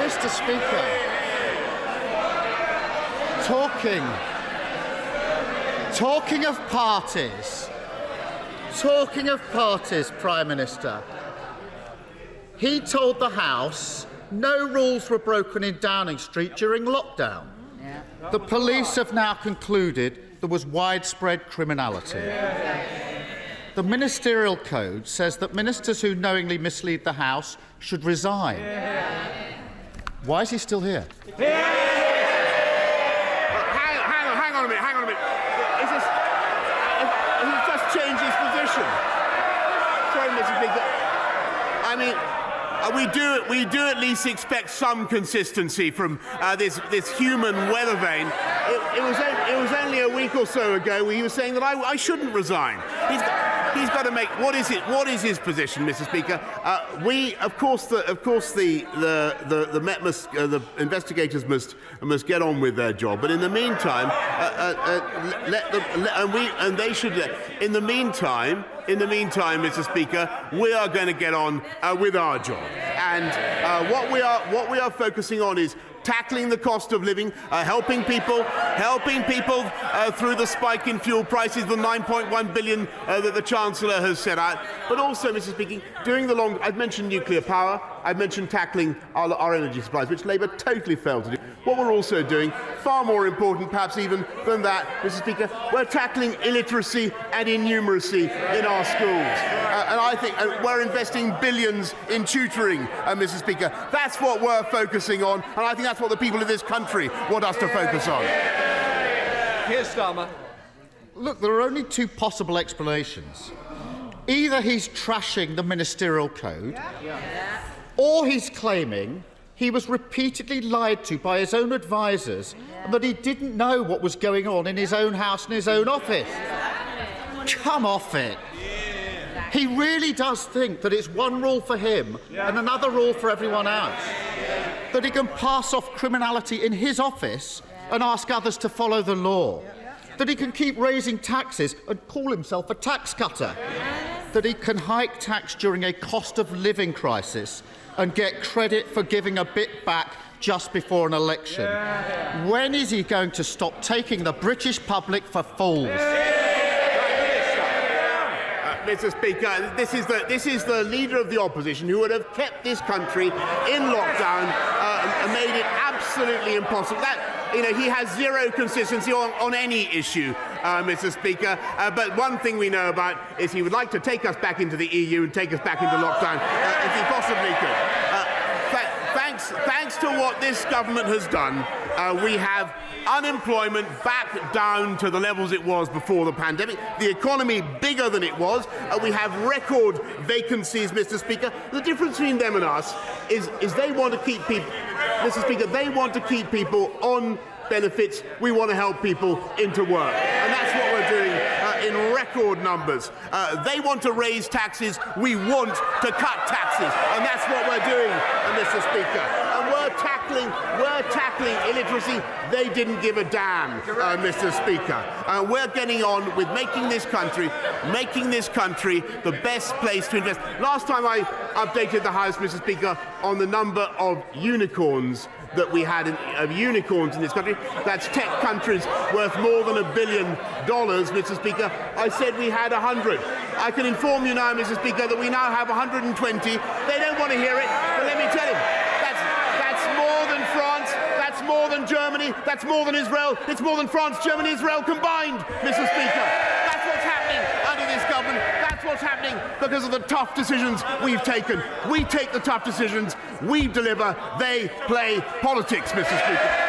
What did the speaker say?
Mr. Speaker, talking of parties, Prime Minister, he told the House no rules were broken in Downing Street during lockdown. The police have now concluded there was widespread criminality. The Ministerial Code says that ministers who knowingly mislead the House should resign. Why is he still here? Hang on a minute. He's just changed his position. Sorry, Mr. Speaker. I mean, we do at least expect some consistency from this human weather vane. It was only a week or so ago where he was saying that I shouldn't resign. He's got to make what is his position, Mr. Speaker? The investigators must get on with their job. But in the meantime, In the meantime, Mr. Speaker, we are going to get on with our job. And what we are focusing on is tackling the cost of living, helping people through the spike in fuel prices, the 9.1 billion that the Chancellor has set out, but also, Mr. Speaker, I've mentioned nuclear power, I've mentioned tackling our energy supplies, which Labour totally failed to do. What we're also doing, far more important perhaps even than that, Mr. Speaker, we're tackling illiteracy and innumeracy in our schools. And I think we're investing billions in tutoring, Mr. Speaker. That's what we're focusing on, and I think that's what the people of this country want us to focus on. Keir Starmer. Look, there are only two possible explanations. Either he's trashing the Ministerial Code, or he's claiming he was repeatedly lied to by his own advisers and that he didn't know what was going on in his own house and his own office. Come off it. He really does think that it's one rule for him and another rule for everyone else. That he can pass off criminality in his office and ask others to follow the law. That he can keep raising taxes and call himself a tax cutter. That he can hike tax during a cost of living crisis and get credit for giving a bit back just before an election. When is he going to stop taking the British public for fools? Mr. Speaker, this is the leader of the opposition who would have kept this country in lockdown and made it absolutely impossible. He has zero consistency on any issue, Mr. Speaker. But one thing we know about is he would like to take us back into the EU and take us back into lockdown if he possibly could. Thanks to what this government has done, we have unemployment back down to the levels it was before the pandemic, the economy bigger than it was, we have record vacancies, Mr. Speaker. The difference between them and us is they want to keep people, Mr. Speaker, they want to keep people on benefits. We want to help people into work. And that's what we're doing in record numbers. They want to raise taxes. We want to cut taxes. And that's what we're doing, Mr. Speaker. And we're tackling illiteracy. They didn't give a damn, Mr. Speaker. We're getting on with making this country the best place to invest. Last time I updated the House, Mr. Speaker, on the number of unicorns that we had of unicorns in this country. That's tech countries worth more than $1 billion, Mr. Speaker. I said we had 100. I can inform you now, Mr. Speaker, that we now have 120. They don't want to hear it, but let me tell you, that's more than France, that's more than Germany, that's more than Israel, it's more than France, Germany, Israel combined, Mr. Speaker. That's what's happening under this government. That's what's happening because of the tough decisions we've taken. We take the tough decisions, we deliver, they play politics, Mr. Speaker.